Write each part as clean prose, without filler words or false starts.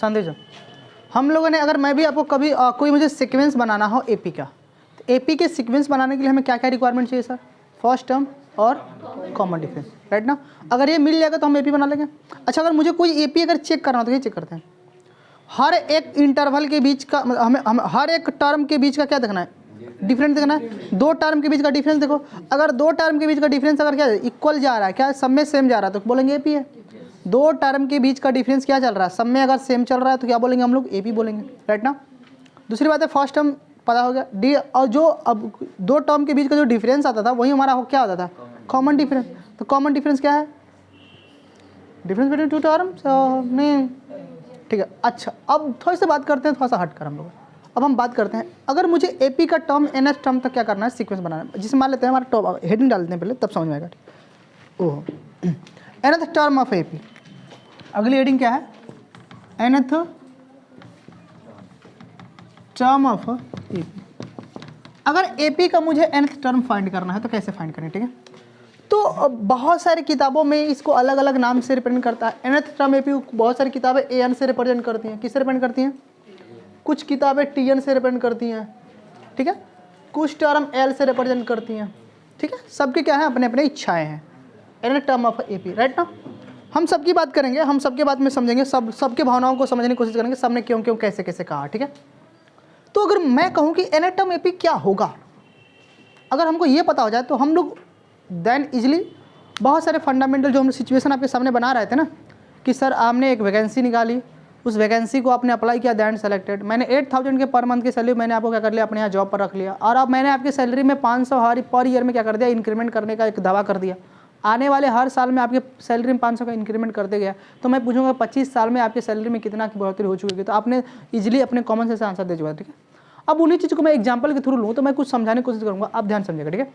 संदेश हम लोगों ने, अगर मैं भी आपको कभी कोई मुझे सीक्वेंस बनाना हो एपी का, तो एपी के सीक्वेंस बनाने के लिए हमें क्या क्या रिक्वायरमेंट चाहिए सर? फर्स्ट टर्म और कॉमन डिफरेंस, राइट ना? अगर ये मिल जाएगा तो हम एपी बना लेंगे। अच्छा, अगर मुझे कोई एपी अगर चेक करना हो तो ये चेक करते हैं, हर एक इंटरवल के बीच का हम हर एक टर्म के बीच का क्या देखना है? डिफरेंस देखना है। दो टर्म के बीच का डिफरेंस देखो, अगर दो टर्म के बीच का डिफरेंस अगर क्या इक्वल जा रहा है, क्या सब में सेम जा रहा है, तो बोलेंगे एपी है। दो टर्म के बीच का डिफरेंस क्या चल रहा है? सब में अगर सेम चल रहा है तो क्या बोलेंगे हम लोग? एपी बोलेंगे, राइट ना? दूसरी बात है, फर्स्ट टर्म पता हो गया डी, और जो अब दो टर्म के बीच का जो डिफरेंस आता था वही हमारा क्या होता था? Common difference. तो कॉमन डिफरेंस क्या है? डिफरेंस बिटवीन टू टर्म्स नहीं, ठीक है। अच्छा, अब थोड़ी सी बात करते हैं, थोड़ा सा हट कर हम लोग अब हम बात करते हैं, अगर मुझे एपी का टर्म एनएस टर्म तक क्या करना है? सीक्वेंस बनाना है। जिसमें मान लेते हैं हमारा टॉप हेडिंग डाल देते हैं पहले, तब समझ में आएगा। ओह, एनथ टर्म ऑफ एपी, अगली हेडिंग क्या है? Nth term of AP. अगर एपी का मुझे एनथ टर्म फाइंड करना है तो कैसे फाइंड करें? ठीक है, तो बहुत सारी किताबों में इसको अलग अलग नाम से रिप्रेजेंट करता है। एनथ टर्म एपी बहुत सारी किताबें एन से रिप्रेजेंट करती हैं। किससे रिप्रेजेंट करती हैं? कुछ किताबें टीएन से रिप्रेजेंट करती हैं, ठीक है, कुछ टर्म एल से रिप्रेजेंट करती हैं, ठीक है। सबके क्या है? अपने अपने इच्छाएं हैं। Nth term of AP, right ना? हम सबकी बात करेंगे, हम सबके बात में समझेंगे, सबके भावनाओं को समझने की कोशिश करेंगे, सबने क्यों क्यों कैसे कैसे कहा, ठीक है। तो अगर मैं कहूँ कि एनथ टर्म एपी क्या होगा, अगर हमको ये पता हो जाए तो हम लोग देन इजली बहुत सारे फंडामेंटल जो हम सिचुएशन आपके सामने बना रहे थे ना, कि सर आपने एक वैकेंसी निकाली, उस वैकेंसी को आपने अप्लाई किया, दैन सेलेक्टेड, मैंने 8000 के पर मंथ की सैलरी मैंने आपको क्या कर लिया? अपने यहाँ जॉब पर रख लिया, और अब मैंने आपकी सैलरी में 500 हर पर ईयर में क्या कर दिया? इंक्रीमेंट करने का एक दावा कर दिया। आने वाले हर साल में आपके सैलरी में 500 का इंक्रीमेंट करते गया, तो मैं पूछूंगा 25 साल में आपकी सैलरी में कितना की बढ़ोतरी हो चुकी है? तो आपने इजीली अपने कॉमन सेंस से आंसर दे चुका, ठीक है। अब उन्हीं चीज़ को मैं एग्जाम्पल के थ्रू लूँ तो मैं कुछ समझाने की कोशिश करूँगा, आप ध्यान समझिएगा, ठीक है।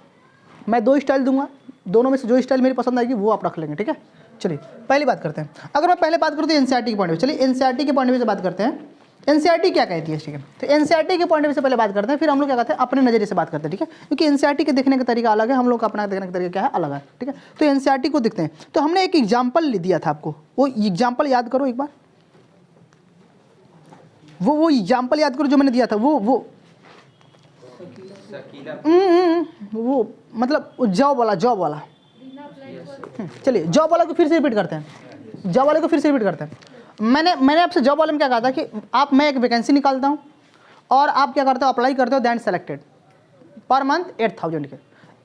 मैं दो स्टाइल दूंगा, दोनों में से जो स्टाइल मेरी पसंद आएगी वो आप रख लेंगे, ठीक है। चलिए पहली बात करते हैं, अगर मैं पहले बात करूँ तो एनसीईआरटी के पॉइंट ऑफ व्यू। चलिए एनसीईआरटी के पॉइंट ऑफ व्यू से बात करते हैं, एनसीईआरटी क्या कहती है, ठीक है। तो एनसीईआरटी के पॉइंट ऑफ व्यू से पहले बात करते हैं, फिर हम लोग क्या करते हैं? अपने नजरिए से बात करते हैं, ठीक है, क्योंकि एनसीईआरटी के देखने का तरीका अलग है, हम लोग का अपना देखने का तरीका क्या है? अलग है, ठीक है। तो एनसीईआरटी को देखते हैं, तो हमने एक एग्जाम्पल दिया था आपको, वो एग्जाम्पल याद करो एक बार, वो एग्जाम्पल याद करो जो मैंने दिया था, वो मतलब जॉब वाला चलिए जॉब वाला को फिर से रिपीट करते हैं, जॉब वाले को फिर से रिपीट करते हैं। मैंने आपसे जॉब वाले में क्या कहा था कि मैं एक वैकेंसी निकालता हूँ और आप क्या करते हो? अप्लाई करते हो, दैन सेलेक्टेड, पर मंथ 8000 के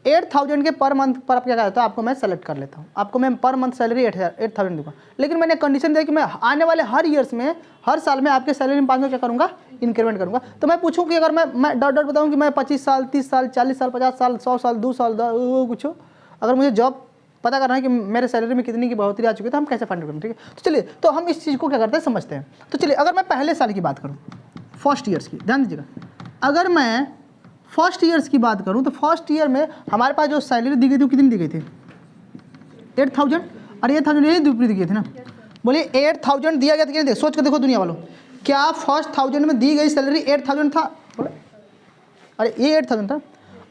8000 के पर मंथ पर आप क्या करते हो? आपको मैं सेलेक्ट कर लेता हूँ, आपको मैं पर मंथ सैलरी 8000 दूंगा, लेकिन मैंने कंडीशन दिया कि मैं आने वाले हर ईयर्स में, हर साल में आपके सैलरी में 500 क्या करूँगा? इंक्रीमेंट करूँगा। तो मैं पूछूँ कि अगर मैं डॉट बताऊँ कि मैं 25 साल 30 साल 40 साल 50 साल 100 साल 2 साल कुछ, अगर मुझे जॉब पता करना है कि मेरे सैलरी में कितनी की बढ़ोतरी आ चुकी है, तो हम कैसे फाइंड करेंगे, ठीक है। तो चलिए, तो हम इस चीज़ को क्या करते हैं समझते हैं। तो चलिए, अगर मैं पहले साल की बात करूँ, फर्स्ट ईयर्स की, ध्यान दीजिएगा, अगर मैं फर्स्ट ईयर्स की बात करूँ तो फर्स्ट ईयर में हमारे पास जो सैलरी दी गई थी वो कितनी दी गई थी? 8000। और 8000 यही दी गई थी ना? बोलिए 8000 दिया गया था कि नहीं? सोच कर देखो दुनिया वालों, क्या फर्स्ट 1000 में दी गई सैलरी 8000 था? बोले अरे ये 8000 था।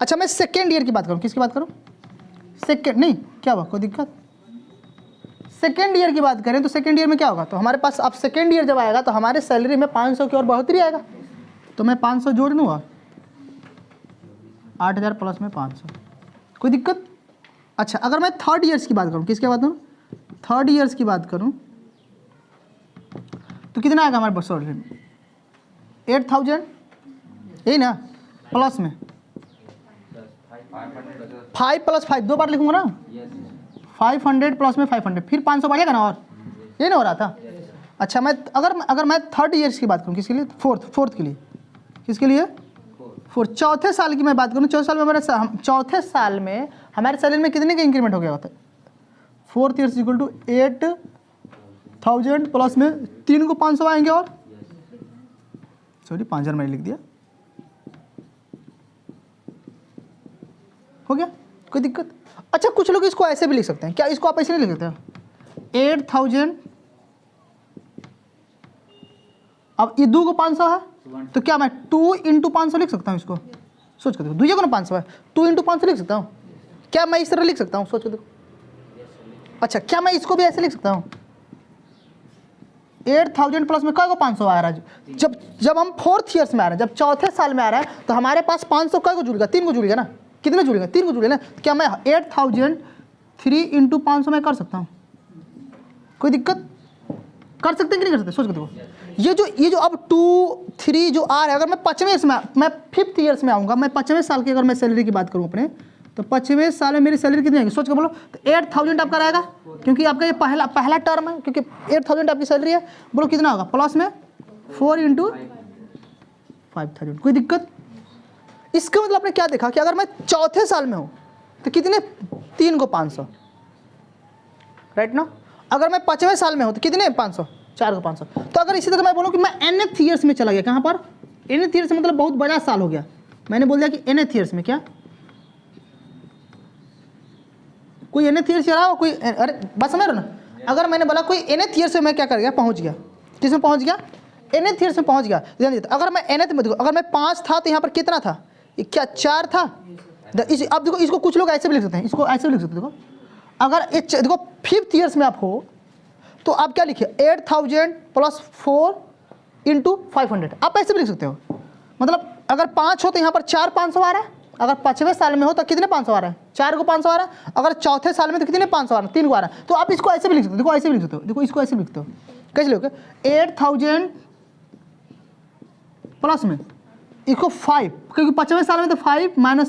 अच्छा, मैं सेकेंड ईयर की बात करूँ, किसकी बात करूँ? सेकेंड नहीं, क्या हुआ, कोई दिक्कत? सेकेंड ईयर की बात करें तो सेकेंड ईयर में क्या होगा? तो हमारे पास अब सेकेंड ईयर जब आएगा तो हमारे सैलरी में 500 की और बढ़ोतरी आएगा, तो मैं 500 जोड़ दूँगा, 8000 प्लस में 500, कोई दिक्कत? अच्छा, अगर मैं थर्ड ईयर्स की बात करूँ, किसकी बात करूँ? थर्ड ईयर्स की बात करूँ तो कितना आएगा हमारे पास सैलरी में? 8000, यही ना, प्लस में 5 + 5, दो बार लिखूंगा ना, 500 प्लस में 500, फिर 500 बढ़ेगा ना, और ये ना हो रहा था। अच्छा, मैं अगर मैं थर्ड ईयर्स की बात करूँ, किसके लिए? फोर्थ के लिए, किसके लिए? फोर्थ, चौथे साल की मैं बात करूँ, चौथे साल में हमारे सैलरी में कितने का इंक्रीमेंट हो गया होता है? Fourth year equal to 8000 plus में 3 को 500 आएंगे, और सॉरी 5000 मैंने लिख दिया, हो गया, कोई दिक्कत? अच्छा, कुछ लोग इसको ऐसे भी लिख सकते हैं, क्या इसको आप ऐसे नहीं लिख सकते? 8000, अब ये 2 को 500 है, तो क्या मैं 2 × 500 लिख सकता हूँ इसको? सोच कर देखो, दूसरे को ना 500 है, 2 × 500 लिख सकता हूँ, क्या मैं इस तरह लिख सकता हूँ? सोच कर देखो। अच्छा, क्या मैं इसको भी ऐसे लिख सकता हूँ? 8000 प्लस में कई 500 आ रहा है। जब हम 4th ईयर्स में आ रहे हैं, जब चौथे साल में आ रहा है, तो हमारे पास 500 कई को जुड़ेगा, 3 को जुड़ेगा ना, कितने जुड़ेगा, 3 को जुड़ेगा ना। क्या मैं 8000 3 × 500 में कर सकता हूँ? कोई दिक्कत? कर सकते हैं कि नहीं कर सकते? सोच के देखो, ये जो अब 2 3 जो आ रहा है, अगर मैं 5वें ईयर्स में, मैं 5th ईयर्स में आऊँगा, मैं 5वें साल की अगर मैं सैलरी की बात करूँ अपने, तो 5वें साल में मेरी सैलरी कितनी आएगी? सोच के बोलो। तो 8000 आपका रहेगा, क्योंकि आपका ये पहला टर्म है, क्योंकि 8000 आपकी सैलरी है। बोलो कितना होगा? प्लस में 4 × 5000। कोई दिक्कत? इसका मतलब आपने क्या देखा कि अगर मैं चौथे साल में हूँ तो कितने? 3 को 500, राइट ना। अगर मैं 5वें साल में हूँ तो कितने? 500, 4 को 500। तो अगर इसी तरह मैं बोलूँ कि मैं nth ईयर्स में चला गया, कहाँ पर? nth ईयर्स मतलब बहुत बड़ा साल हो गया। मैंने बोल दिया कि nth ईयर्स में, क्या कोई nth ईयर्स रहा हो? कोई, अरे बात समझ रहे हो ना। अगर मैंने बोला कोई nth ईयर्स में, मैं क्या कर गया? पहुँच गया। किस में पहुँच गया? nth ईयर्स में पहुँच गया। अगर मैं nth में देखो, अगर मैं 5 था तो यहाँ पर कितना था? क्या 4 था? अब देखो, इसको कुछ लोग ऐसे भी लिख सकते हैं, इसको ऐसे भी लिख सकते हैं। देखो, अगर देखो 5th ईयर्स में आप हो तो आप क्या लिखिए? 8000 प्लस 4 × 500। आप ऐसे भी लिख सकते हो। मतलब अगर 5 हो तो यहाँ पर 4 500 आ रहा है। अगर 5वें साल में हो तो कितने 500 आ रहा है? 4 को 500 आ रहा है। अगर चौथे साल में तो कितने 500 आ रहा है? 3 को आ रहा है। तो आप इसको ऐसे भी लिख सकते हो। देखो ऐसे भी लिख सकते हो। देखो इसको ऐसे भी लिखते हो। कैसे लिखोगे? 8000 प्लस में इसको 5, क्योंकि 5वें साल में तो 5 - 1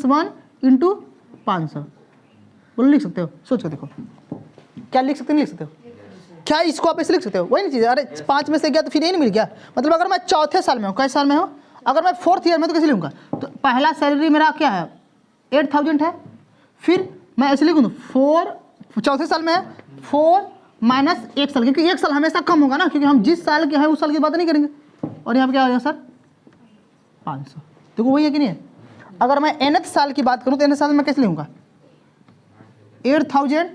× 500। बोलो लिख सकते हो? सोच कर देखो, क्या लिख सकते हो? नहीं लिख सकते हो? क्या इसको आप ऐसे लिख सकते हो? वही नहीं चीज़। अरे 5 में से गया तो फिर ये नहीं मिल गया। मतलब अगर मैं चौथे साल में हूँ, कैसे साल में हूँ? अगर मैं 4th ईयर में तो कैसे लिखूँगा? तो पहला सैलरी मेरा क्या है? 8000 है। फिर मैं ऐसे लिखूँ 4, चौथे साल में है 4 - 1 साल, क्योंकि 1 साल हमेशा कम होगा ना, क्योंकि हम जिस साल के हैं उस साल की बात नहीं करेंगे। और यहाँ पर क्या हो गया सर? 500। देखो वही है कि नहीं है? अगर मैं nth साल की बात करूँ तो nth साल में कैसे लिखूँगा? 8000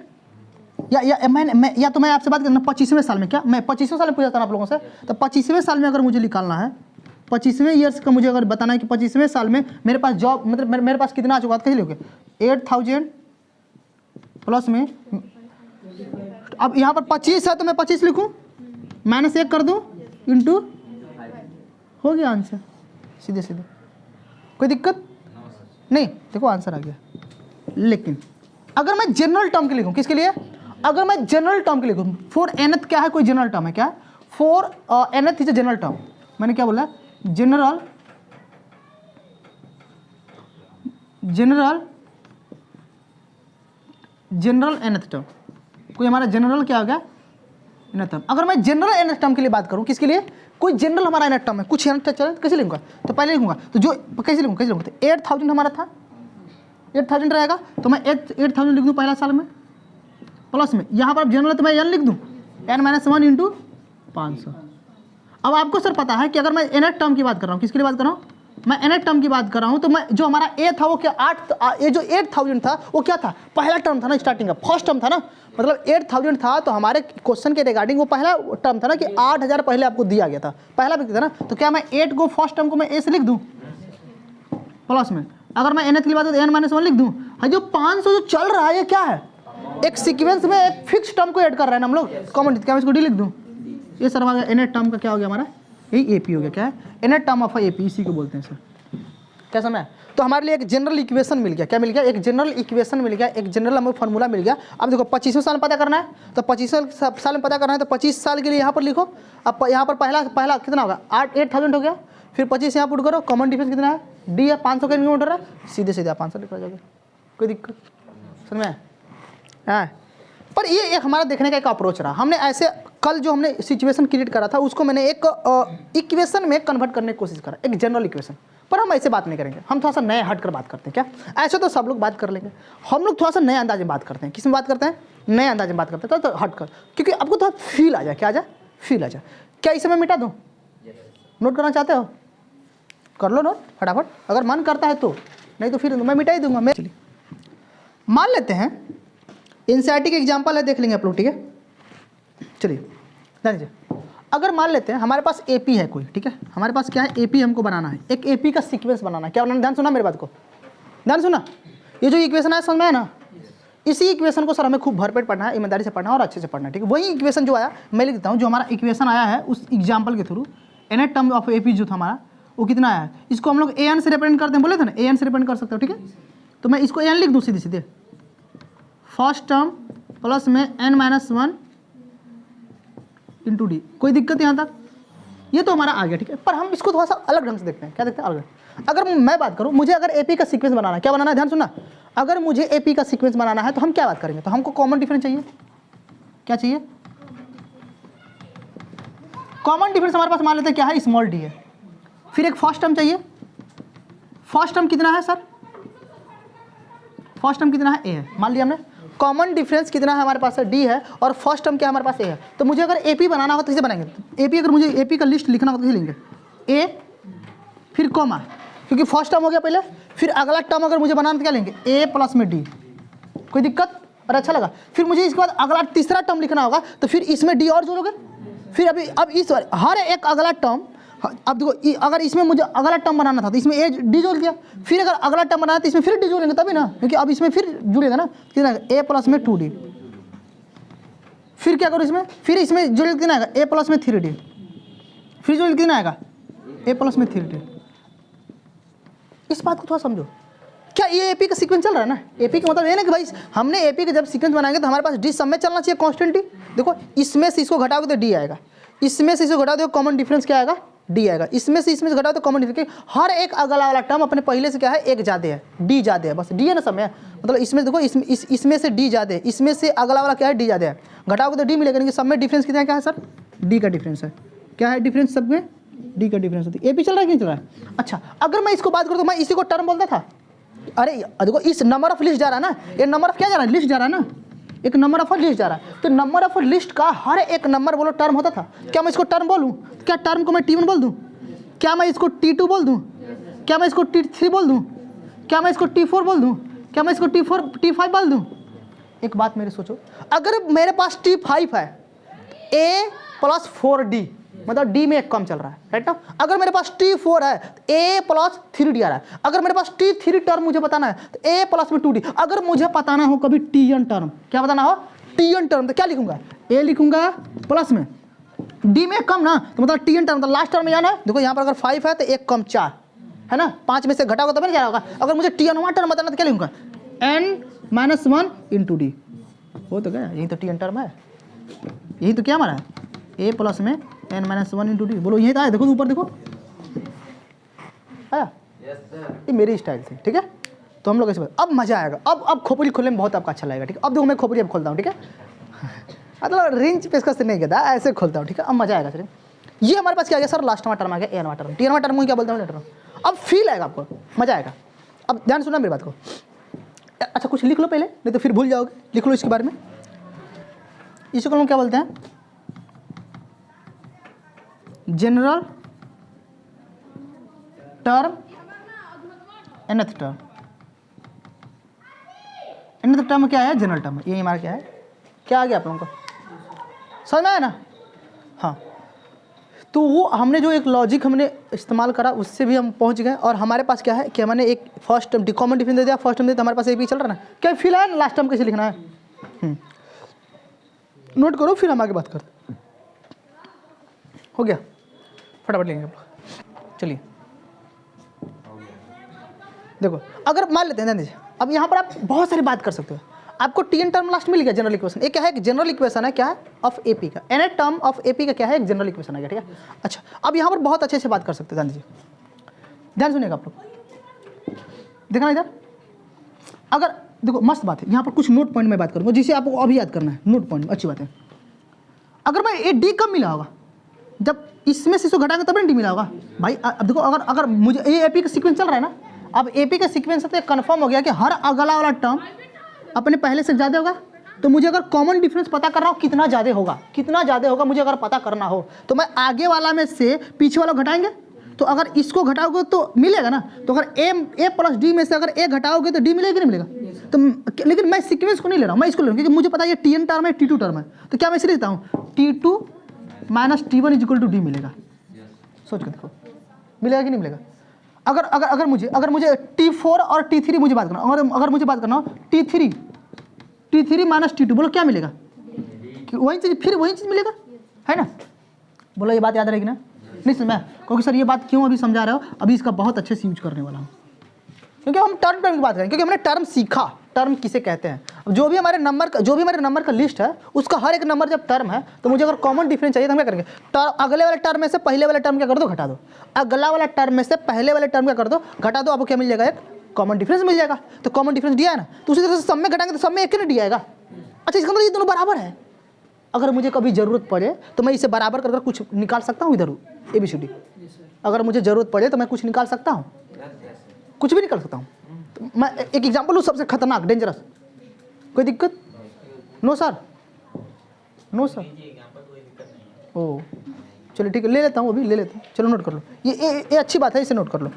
या तो मैं आपसे बात करना 25वें साल में। क्या मैं 25वें साल में पूछा था आप लोगों से? तो 25वें साल में अगर मुझे निकालना है, 25वें ईयर्स का मुझे अगर बताना है कि 25वें साल में मेरे पास जॉब, मतलब मेरे पास कितना आ चुका है, कैसे लिखोगे? 8000 प्लस में, अब यहाँ पर 25 है तो मैं 25 लिखूँ, -1 कर दूँ, इंटू, हो गया आंसर सीधे सीधे। कोई दिक्कत नहीं? देखो आंसर आ गया। लेकिन अगर मैं जनरल टर्म के लिखूँ, किसके लिए? अगर मैं जनरल टर्म के लिखूँ, 4 nth क्या है? कोई जनरल टर्म है क्या? 4 nth is a general term. मैंने क्या बोला? General nth term. कोई हमारा जनरल क्या हो गया? nth term. अगर मैं जनरल nth टर्म के लिए बात करूँ, किसके लिए? कोई जनरल हमारा nth टर्म है, कुछ nth टर्म कैसे लिखूँगा? तो पहले लिखूँगा तो जो कैसे लिखूँगा? तो 8000 हमारा था, 8000 रहेगा, तो मैं 8000 लिख दूँ पहला साल में, प्लस में यहाँ पर जनरल तो मैं n लिख दूँ, n - 1 × 500। अब आपको सर पता है कि अगर मैं nth टर्म की बात कर रहा हूँ, किसके लिए बात कर रहा हूँ? मैं nth टर्म की बात कर रहा हूँ, तो मैं जो हमारा a था वो क्या 8, ये जो 8000 था वो क्या था? पहला टर्म था ना, स्टार्टिंग का फर्स्ट टर्म था ना। मतलब 8000 था तो हमारे क्वेश्चन के रिगार्डिंग वो पहला टर्म था ना, कि 8000 पहले आपको दिया गया था, पहला व्यक्ति था ना। तो क्या मैं 8 को फर्स्ट टर्म को मैं a से लिख दूँ प्लस में? अगर मैं nth की बात करूँ तो n - 1 लिख दूँ। हाँ, जो 500 जो चल रहा है ये क्या है? एक सीक्वेंस में एक फिक्स टर्म को ऐड कर रहे हैं ना हम लोग, कॉमन। क्या मैं इसको डी लिख दूँ? ये सर हमारा nth टर्म का क्या हो गया? हमारा यही एपी हो गया। क्या है? nth टर्म ऑफ एपी, इसी को बोलते हैं सर। क्या समझ? तो हमारे लिए एक जनरल इक्वेशन मिल गया। क्या मिल गया? एक जनरल इक्वेशन मिल गया, एक जनरल हमें फार्मूला मिल गया। अब देखो 25वें साल में पता करना है, तो 25वें साल में पता करना है तो 25 साल के लिए यहाँ पर लिखो। अब यहाँ पर पहला कितना होगा? 8000 हो गया। फिर 25 यहाँ पुट करो, कॉमन डिफरेंस कितना है? डी है, 500 का किलोमीटर है, सीधे सीधे आप 500 लिखा जाओगे। कोई दिक्कत? समझ में? हाँ, पर ये एक हमारा देखने का एक अप्रोच रहा। हमने ऐसे कल जो हमने सिचुएशन क्रिएट करा था उसको मैंने एक इक्वेशन में कन्वर्ट करने की कोशिश करा, एक जनरल इक्वेशन। पर हम ऐसे बात नहीं करेंगे, हम थोड़ा सा नए हट कर बात करते हैं। क्या ऐसे तो सब लोग बात कर लेंगे, हम लोग थोड़ा सा नए अंदाज में बात करते हैं। किस में बात करते हैं? नए अंदाज में बात करते हैं, तो हट कर, क्योंकि आपको थोड़ा फील आ जाए। क्या आ जाए? फील आ जाए। क्या इसे मैं मिटा दूँ? नोट करना चाहते हो? कर लो नोट फटाफट, अगर मन करता है तो, नहीं तो फिर मैं मिटा ही दूंगा। मैं चलिए मान लेते हैं एनसीईआरटी का एग्जाम्पल है, देख लेंगे आप लोग, ठीक है? चलिए ध्यान दीजिए। अगर मान लेते हैं हमारे पास एपी है कोई, ठीक है? हमारे पास क्या है? एपी हमको बनाना है, एक एपी का सीक्वेंस बनाना है। क्या बनाना? ध्यान सुना मेरी बात को, ध्यान सुना। ये जो इक्वेशन है समझ में है ना? इसी इक्वेशन को सर हमें खूब भरपेट पढ़ना है, ईमानदारी से पढ़ना है और अच्छे से पढ़ना है, ठीक है। वही इक्वेशन जो आया मैं लिख देता हूँ, जो हमारा इक्वेशन आया है उस एग्जाम्पल के through, nth term of AP जो था हमारा वो कितना आया है, इसको हम लोग an से रिप्रेजेंट करते हैं, बोले थे ना an से रिप्रेजेंट कर सकते हो, ठीक है। तो मैं इसको n लिख दूँ सीधे सीधे, फर्स्ट टर्म प्लस में n-1 इंटू डी। कोई दिक्कत यहाँ तक? ये तो हमारा आ गया, ठीक है। पर हम इसको थोड़ा सा अलग ढंग से देखते हैं। क्या देखते हैं? अलग। अगर मैं बात करूँ, मुझे अगर AP का सीक्वेंस बनाना है, क्या बनाना है, ध्यान सुनना, अगर मुझे AP का सीक्वेंस बनाना है तो हम क्या बात करेंगे, तो हमको कॉमन डिफरेंस चाहिए। क्या चाहिए? कॉमन डिफरेंस हमारे पास मान लेते हैं क्या है, स्मॉल डी है। फिर एक फर्स्ट टर्म चाहिए। फर्स्ट टर्म कितना है सर? फर्स्ट टर्म कितना है? ए है। मान लिया हमने। कॉमन डिफरेंस कितना है हमारे पास है? डी है। और फर्स्ट टर्म क्या हमारे पास? ए है। तो मुझे अगर AP बनाना हो तो किसे बनाएंगे? AP अगर मुझे AP का लिस्ट लिखना हो तो किसे लेंगे? ए फिर कॉमा, क्योंकि फर्स्ट टर्म हो गया पहले। फिर अगला टर्म अगर मुझे बनाना तो क्या लेंगे? ए प्लस में डी। कोई दिक्कत? और अच्छा लगा। फिर मुझे इसके बाद अगला तीसरा टर्म लिखना होगा, तो फिर इसमें डी और जोड़ोगे। फिर अब इस हर एक अगला टर्म, अब देखो अगर इसमें मुझे अगला टर्म बनाना था तो इसमें ए डी जोड़ दिया। फिर अगर अगला टर्म बनाना तो इसमें फिर डी जोड़ेंगे तभी ना, क्योंकि अब इसमें फिर जुड़ेगा ना, कितना ए प्लस में 2D। फिर क्या करो इसमें, फिर इसमें जोड़ कितना आएगा? ए प्लस में 3D। फिर जोड़ कितना आएगा? ए प्लस में 3D। इस बात को थोड़ा समझो। क्या ये AP का सीक्वेंस चल रहा है ना? AP का मतलब ये ना कि भाई हमने AP का जब सीक्वेंस बनाएंगे तो हमारे पास डी सब में चलना चाहिए कांस्टेंट डी। देखो इसमें से इसको घटाओगे तो डी आएगा, इसमें से इसको घटाओ तो कॉमन डिफरेंस क्या आएगा? डी आएगा। इसमें से घटाओ तो कॉमन डिफरेंस, हर एक अगला वाला टर्म अपने पहले से क्या है? एक ज़्यादा है, डी ज़्यादा है, बस डी है ना समय। मतलब इसमें देखो इसमें से डी ज़्यादा है, इसमें से अगला वाला क्या है? डी ज़्यादा है। घटाओगे तो डी मिलेगा, लेकिन सब में डिफरेंस कितना क्या है सर? डी का डिफरेंस है। क्या है डिफरेंस सब में? डी का डिफरेंस होती है। AP चल रहा है कि नहीं चल रहा है? अच्छा, अगर मैं इसको बात करूँ तो मैं इसी को टर्म बोलता था। अरे देखो इस नंबर ऑफ लिस्ट जा रहा है ना, ये नंबर ऑफ क्या जा रहा है? लिस्ट जा रहा है ना, एक नंबर ऑफ लिस्ट जा रहा है। तो नंबर ऑफ लिस्ट का हर एक नंबर बोलो टर्म होता था। क्या मैं इसको टर्म बोलूँ? क्या टर्म को मैं T1 बोल दूँ? क्या मैं इसको T2 बोल दूँ? क्या मैं इसको T3 बोल दूँ? क्या मैं इसको T4 बोल दूँ? क्या मैं इसको T5 बोल दूँ? एक बात मेरे सोचो, अगर मेरे पास T5 है, A प्लस 4D, मतलब D में एक कम चल रहा है, राइट ना। अगर मेरे पास T4 है तो A प्लस 3D आ रहा है। अगर मेरे पास T3 टर्म मुझे बताना है तो A प्लस में 2D। अगर मुझे बताना हो कभी Tn टर्म, क्या बताना हो? Tn टर्म, तो क्या लिखूंगा? A लिखूंगा प्लस में D में एक कम ना, तो मतलब Tn टर्म, तो लास्ट टर्म में जाना है। देखो यहाँ पर अगर 5 है तो एक कम 4 है ना, 5 में से घटाओगे तब नहीं क्या होगा। अगर मुझे Tn1 टर्म बताना तो क्या लिखूंगा? n-1 into D. हो तो गया, यही तो Tn टर्म है, यही तो क्या हमारा है? A प्लस में n-1 इंटू डी। बोलो यही तो आया, देखो ऊपर देखो आया। ये मेरी स्टाइल थी, ठीक है। तो हम लोग ऐसे अब मजा आएगा। अब खोपड़ी खोलने में बहुत आपका अच्छा लगेगा, ठीक है। अब देखो मैं खोपड़ी अब खोलता हूँ, ठीक है। मतलब रिंच पेशकश नहीं कहता, ऐसे खोलता हूँ, ठीक है। अब मजा आएगा सर। ये हमारे पास क्या आ गया सर? लास्ट टर्म आ गया, Tn टर्म। Tn टर्म को क्या बोलते हैं? टर्म। अब फील आएगा आपको, मजा आएगा। अब ध्यान सुनना मेरी बात को। अच्छा कुछ लिख लो पहले, नहीं तो फिर भूल जाओगे। लिख लो इसके बारे में। इसको हम क्या बोलते हैं? General term, nth term. nth term क्या है? General term. ये हमारा क्या है? क्या आ गया आप लोगों को? समझ में आया ना? हाँ, तो वो हमने जो एक लॉजिक हमने इस्तेमाल करा उससे भी हम पहुंच गए। और हमारे पास क्या है कि मैंने एक फर्स्ट टर्म कॉमन डिफरेंस दे दिया, फर्स्ट टर्म दे दिया, हमारे पास AP चल रहा है ना। क्या फील है? लास्ट टर्म कैसे लिखना है नोट करो, फिर हम आगे बात करते। हो गया? फटाफट लेंगे आप लोग। चलिए देखो, अगर मान लेते हैं ध्यान दीजिए, अब यहाँ पर आप बहुत सारी बात कर सकते हो। आपको Tn टर्म लास्ट में लिखा जनरल इक्वेशन। एक क्या है? एक जनरल इक्वेशन है, क्या है? ऑफ AP का। nth टर्म ऑफ AP का क्या है? एक जनरल इक्वेशन है, ठीक है। अच्छा, अब यहाँ पर बहुत अच्छे से बात कर सकते हो। ध्यान दीजिए, ध्यान सुनिएगा आप लोग, देखना इधर। अगर देखो मस्त बात है, यहाँ पर कुछ नोट पॉइंट में बात करूँगा जिसे आपको अभी याद करना है। नोट पॉइंट अच्छी बात है। अगर मैं ये D कब मिला होगा? जब इसमें से इसको घटाएंगे तब डी मिला होगा भाई। अब देखो, अगर मुझे ये AP का सीक्वेंस चल रहा है ना, अब AP का सीक्वेंस है तो कन्फर्म हो गया कि हर अगला वाला टर्म अपने पहले से ज़्यादा होगा। तो मुझे अगर कॉमन डिफरेंस पता करना हो कितना ज़्यादा होगा, कितना ज़्यादा होगा मुझे अगर पता करना हो, तो मैं आगे वाला में से पीछे वाला घटाएंगे। तो अगर इसको घटाओगे तो मिलेगा ना। तो अगर A प्लस D में से अगर A घटाओगे तो D मिलेगा नहीं मिलेगा? तो लेकिन मैं सीक्वेंस को नहीं ले रहा हूँ, मैं इसको ले रहा हूँ क्योंकि मुझे पता है ये Tn टर्म है, T2 टर्म है। तो क्या मैं इसे लिखता हूँ? T2 minus T1 is equal to D मिलेगा। सोच के देखो, मिलेगा कि नहीं मिलेगा? अगर मुझे T4 और T3 मुझे बात करना, अगर मुझे बात करना हो T3 T3 माइनस T2, बोलो क्या मिलेगा? वही चीज़, फिर वही चीज़ मिलेगा, है ना? बोलो ये बात याद रहेगी ना? नहीं समझा? क्योंकि सर ये बात क्यों अभी समझा रहे हो, अभी इसका बहुत अच्छे से यूज करने वाला हूँ, क्योंकि हम टर्म की बात करें, क्योंकि हमने टर्म सीखा, टर्म किसे कहते हैं। जो भी हमारे नंबर का लिस्ट है, उसका हर एक नंबर जब टर्म है, तो मुझे अगर कॉमन डिफरेंस चाहिए तो हम क्या करेंगे? अगले वाले टर्म में से पहले वाले टर्म क्या कर दो? घटा दो। अगला वाला टर्म में से पहले वाले टर्म क्या कर दो? घटा दो। आपको क्या मिल जाएगा? एक कॉमन डिफरेंस मिल जाएगा। तो कॉमन डिफरेंस दिया है ना, तो उसी तरह से सब में घटाएंगे तो सब में एक नहीं दिया आएगा। अच्छा, इसका मतलब ये दोनों बराबर है। अगर मुझे कभी ज़रूरत पड़े तो मैं इसे बराबर कर कुछ निकाल सकता हूँ, इधर ABCD। अगर मुझे ज़रूरत पड़े तो मैं कुछ निकाल सकता हूँ, कुछ भी निकाल सकता हूँ। तो मैं एक एग्जांपल लूँ, सबसे खतरनाक, डेंजरस, कोई दिक्कत? No sir, no sir. ओ चलो ठीक है, ले लेता हूँ, अभी ले लेता हूँ। चलो नोट कर लो, ये अच्छी बात है, इसे नोट कर लो।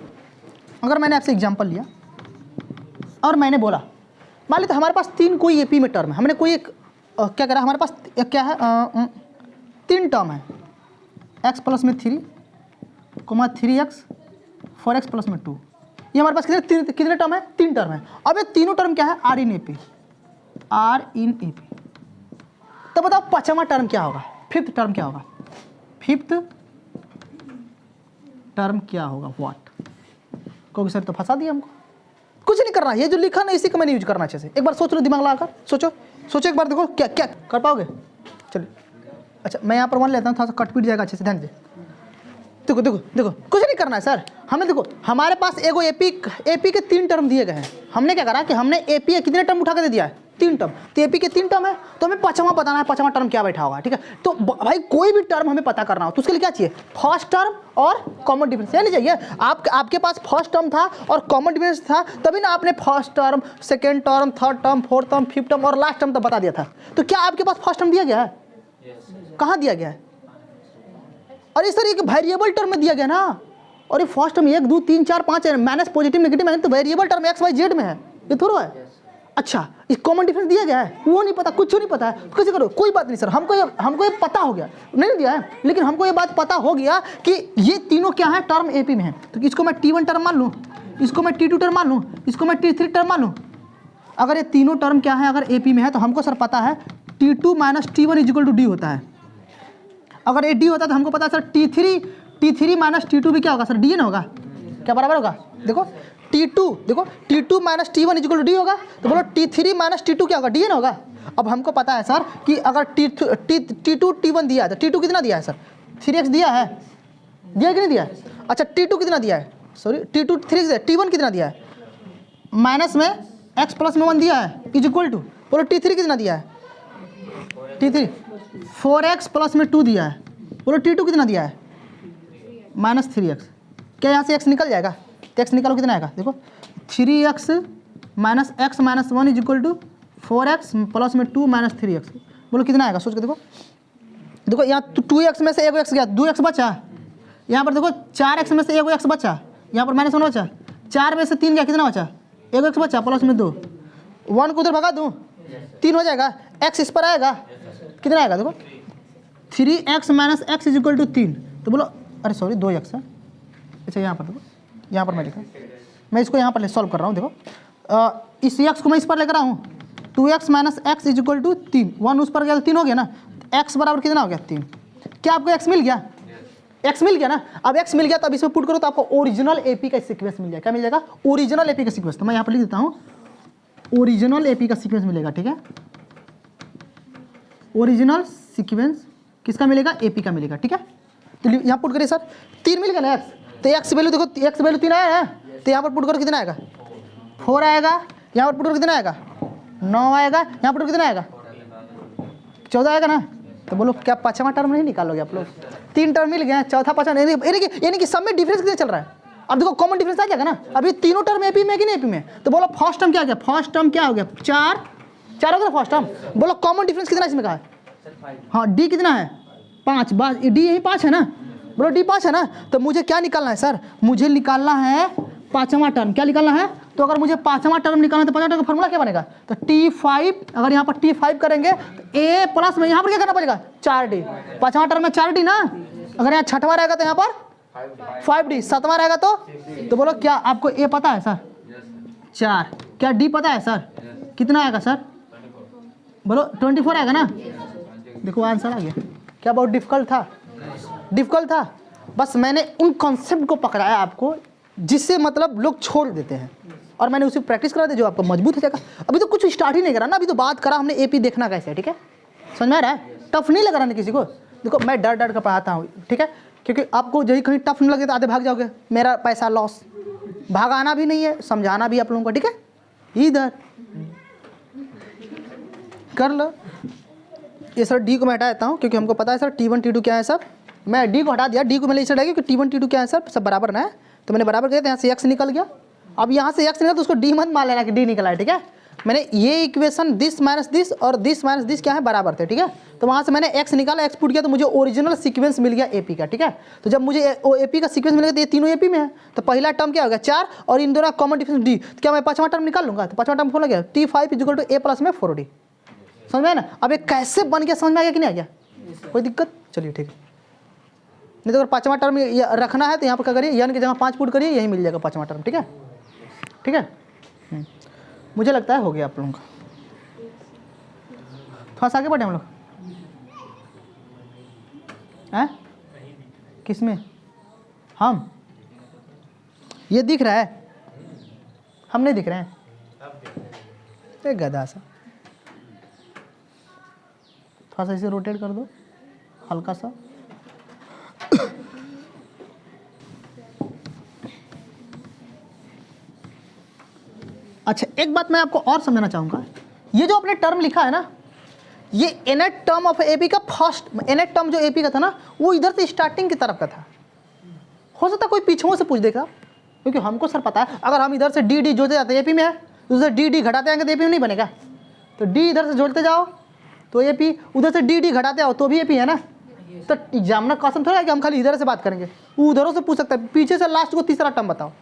अगर मैंने आपसे एग्जांपल लिया और मैंने बोला, मान लीजिए हमारे पास 3 कोई AP में टर्म है, हमने कोई एक क्या करा, हमारे पास क्या है, 3 टर्म है, x प्लस में 3, 3x, 4x प्लस में 2। ये हमारे पास कितने टर्म है? 3 टर्म है। अब ये तीनों टर्म क्या है? R इन AP। तो बताओ पांचवा टर्म क्या होगा? फिफ्थ टर्म क्या होगा? फिफ्थ टर्म क्या होगा? व्हाट? क्योंकि सर तो फंसा दिया हमको, कुछ नहीं करना, ये जो लिखा ना इसी को मैंने यूज करना अच्छे से। एक बार सोच लो, दिमाग लगाकर सोचो एक बार, देखो क्या क्या कर पाओगे। चलिए, अच्छा मैं यहाँ पर 1 लेता हूँ, थोड़ा सा कट पीट जाएगा, अच्छे से ध्यान दे। देखो देखो देखो, कुछ नहीं करना है सर। हमने देखो हमारे पास एगो AP के 3 टर्म दिए गए हैं। हमने क्या करा कि हमने AP के कितने टर्म उठा के दे दिया है? 3 टर्म। तो AP के 3 टर्म है, तो हमें पांचवा बताना है, पांचवा टर्म क्या बैठा होगा। ठीक है, तो भाई कोई भी टर्म हमें पता करना हो तो उसके लिए क्या चाहिए? फर्स्ट टर्म और कॉमन डिफरेंस। यानी चाहिए आपके पास फर्स्ट टर्म था और कॉमन डिफरेंस था, तभी ना आपने first term, second term, third term, fourth term, fifth term और लास्ट टर्म तक बता दिया था। तो क्या आपके पास फर्स्ट टर्म दिया गया है? कहाँ दिया गया है? अरे सर एक वेरिएबल टर्म में दिया गया ना। और ये फर्स्ट टर्म 1 2 3 4 5 है, माइनस पॉजिटिव नेगेटिव माइनस, तो वेरिएबल टर्म XYZ में है, ये थोड़ा है। अच्छा, इस कॉमन डिफरेंस दिया गया है, वो नहीं पता, कुछ नहीं पता है, कैसे करो? कोई बात नहीं सर, हमको ये पता हो गया, नहीं दिया है, लेकिन हमको ये बात पता हो गया कि ये तीनों क्या है? टर्म AP में है। तो इसको मैं T1 टर्म मान लूँ, इसको मैं T2 टर्म मान लूँ, इसको मैं T3 टर्म मान लूँ। अगर ये तीनों टर्म क्या है? अगर AP में है तो हमको सर पता है T2 minus T1 equal to D होता है। अगर ये D होता है तो हमको पता है सर T3 माइनस T2 भी क्या होगा सर? D ना होगा, क्या बराबर होगा? देखो T2 minus T1 equal to D होगा, तो बोलो T3 माइनस T2 क्या होगा? D ना होगा। अब हमको पता है सर कि अगर T2 T1 दिया है तो T2 कितना दिया है सर? 3x दिया है कि नहीं दिया है? अच्छा, T2 कितना दिया है? सॉरी, T2 3x दिया है, T1 कितना दिया है? माइनस में x प्लस में 1 दिया है इक्वल टू, बोलो T3 कितना दिया है? T3 4x प्लस में 2 दिया है, बोलो T2 कितना दिया है? Minus 3x। क्या यहाँ से x निकल जाएगा? तो x निकालो, कितना आएगा? देखो 3x minus x minus 1 is equal to 4x plus में 2 माइनस 3x। बोलो कितना आएगा? सोच के देखो यहाँ 2x में से एगो x गया, 2x बचा। यहाँ पर देखो 4x में से एगो x बचा, यहाँ पर माइनस 1 बचा। 4 में से 3 गया, कितना बचा? एगो x बचा प्लस में 2। 1 को उधर भगा दूँ, 3 हो जाएगा, x इस पर आएगा, कितना आएगा? देखो 3x minus x is equal to 3। तो बोलो, अरे सॉरी 2x है। अच्छा यहाँ पर देखो, यहाँ पर मैं लिखा, मैं इसको यहाँ पर सॉल्व कर रहा हूँ। देखो इस x को मैं इस पर लेकर रहा हूँ, 2x minus x is equal to 3। 1 उस पर गया तो 3 हो गया ना, x बराबर कितना हो गया? 3। क्या आपको x मिल गया? x मिल गया ना। अब x मिल गया तो अब इसमें पुट करो तो आपको ओरिजिनल AP का सीक्वेंस मिल जाएगा। क्या मिल जाएगा? ओरिजिनल AP का सीक्वेंस। तो मैं यहाँ पर लिख देता हूँ, ओरिजिनल AP का सीक्वेंस मिलेगा। ठीक है, ओरिजिनल सीक्वेंस किसका मिलेगा? AP का मिलेगा। ठीक है, तो यहाँ पुट करिए सर, 3 मिल गया ना x, तो x वैल्यू देखो, x वैल्यू 3 आया है, तो यहाँ पर पुट करो कितना आएगा? 4 आएगा। यहाँ पर पुट करो कितना आएगा? 9 आएगा। यहाँ पर कितना आएगा? 14 आएगा ना। तो बोलो क्या पांचवा टर्म नहीं निकालोगे आप लोग? 3 टर्म मिल गया, चौथा पांचवा, यानी कि सब में डिफरेंस कितना चल रहा है? अब देखो कॉमन डिफरेंस आ जाएगा ना। अभी तीनों टर्म AP में कि नहीं AP में? तो बोलो फर्स्ट टर्म क्या आ गया? फर्स्ट टर्म क्या हो गया? 4 हो गया फर्स्ट टर्म। बोलो कॉमन डिफरेंस कितना इसमें का है? हाँ, D कितना है? 5। बस D यही 5 है ना, बोलो D 5 है ना। तो मुझे क्या निकालना है सर? मुझे निकालना है पांचवा टर्म। क्या निकालना है? तो अगर मुझे पांचवा टर्म निकालना है तो पांचवा टर्म का फॉर्मूला क्या बनेगा? तो T5, अगर यहाँ पर T5 करेंगे तो A प्लस में यहाँ पर क्या करना पड़ेगा? 4D। पांचवा टर्म में 4D ना, अगर यहाँ छठवां रहेगा तो यहाँ पर 5D, सातवां रहेगा तो बोलो क्या आपको A पता है सर? 4। क्या D पता है सर? कितना आएगा सर? बोलो 24 आएगा ना। देखो आंसर आ गया। क्या बहुत डिफिकल्ट था? डिफिकल्ट था। बस मैंने उन कॉन्सेप्ट को पकड़ाया आपको जिससे मतलब लोग छोड़ देते हैं, और मैंने उसी प्रैक्टिस करा दी जो आपको मजबूत हो जाएगा। अभी तो कुछ स्टार्ट ही नहीं करा ना, अभी तो बात करा हमने एपी देखना कैसे है, ठीक है? समझ में आ रहा है? टफ नहीं लग रहा ना किसी को। देखो मैं डर डर कर पढ़ाता हूँ, ठीक है? क्योंकि आपको यही कहीं टफ नहीं लगे तो आधे भाग जाओगे, मेरा पैसा लॉस। भागाना भी नहीं है, समझाना भी आप लोगों को, ठीक है? इधर कर लो। ये सर डी को मैं हटा देता हूँ क्योंकि हमको पता है सर T1 T2 क्या है सर। मैं डी को हटा दिया, डी को मैंने इसलिए हटाया कि T1 T2 क्या है सर, सब बराबर ना है, तो मैंने बराबर किया, तो यहाँ से एक्स निकल गया। अब यहाँ से एक्स निकला तो उसको डी मत मान लेना कि डी निकला है, ठीक है? मैंने ये इक्वेशन दिस माइनस दिस और दिस माइनस दिस क्या है, बराबर थे, ठीक है? तो वहाँ से मैंने एक्स निकाला, एक्स पुट किया, तो मुझे ओरिजिनल सीक्वेंस मिल गया एपी का, ठीक है? तो जब मुझे एपी का सीक्वेंस मिल गया तो ये तीनों एपी में है, तो पहला टर्म क्या होगा 4 और इन दोनों कॉमन डिफरेंस डी, तो क्या मैं पाँचवां टर्म निकाल लूँगा? तो पाँचवां टर्म खोला गया T5 = a प्लस में 4d। समझ में आया ना? अब ये कैसे बन गया, समझ में आ गया कि नहीं आ गया? कोई दिक्कत? चलिए ठीक है। नहीं तो अगर पाँचवां टर्म रखना है तो यहाँ पर क्या करिए, यानी कि जगह 5 पुट करिए, यही मिल जाएगा पाँचवां टर्म, ठीक है? ठीक है। मुझे लगता है हो गया आप लोगों का। थोड़ा सा आगे बढ़े हम लोग हैं? किस में? हम ये दिख रहा है, हम नहीं दिख रहे हैं। एक गधा सा, थोड़ा सा इसे रोटेट कर दो हल्का सा। अच्छा एक बात मैं आपको और समझाना चाहूँगा, ये जो आपने टर्म लिखा है ना, ये nth टर्म ऑफ एपी का फर्स्ट nth टर्म जो एपी का था ना, वो इधर से स्टार्टिंग की तरफ का था। हो सकता कोई पीछों से पूछ देगा, क्योंकि हमको सर पता है अगर हम इधर से डी डी जोड़ते जाते एपी में है, तो उधर डी डी घटाते आएंगे तो एपी में नहीं बनेगा। तो डी इधर से जोड़ते जाओ तो एपी, उधर से डी डी घटाते आओ तो भी एपी है ना। तो एग्जामिनर क्वेश्चन थोड़ा है कि हम खाली इधर से बात करेंगे, वो उधरों से पूछ सकता है पीछे से लास्ट को तीसरा टर्म बताओ।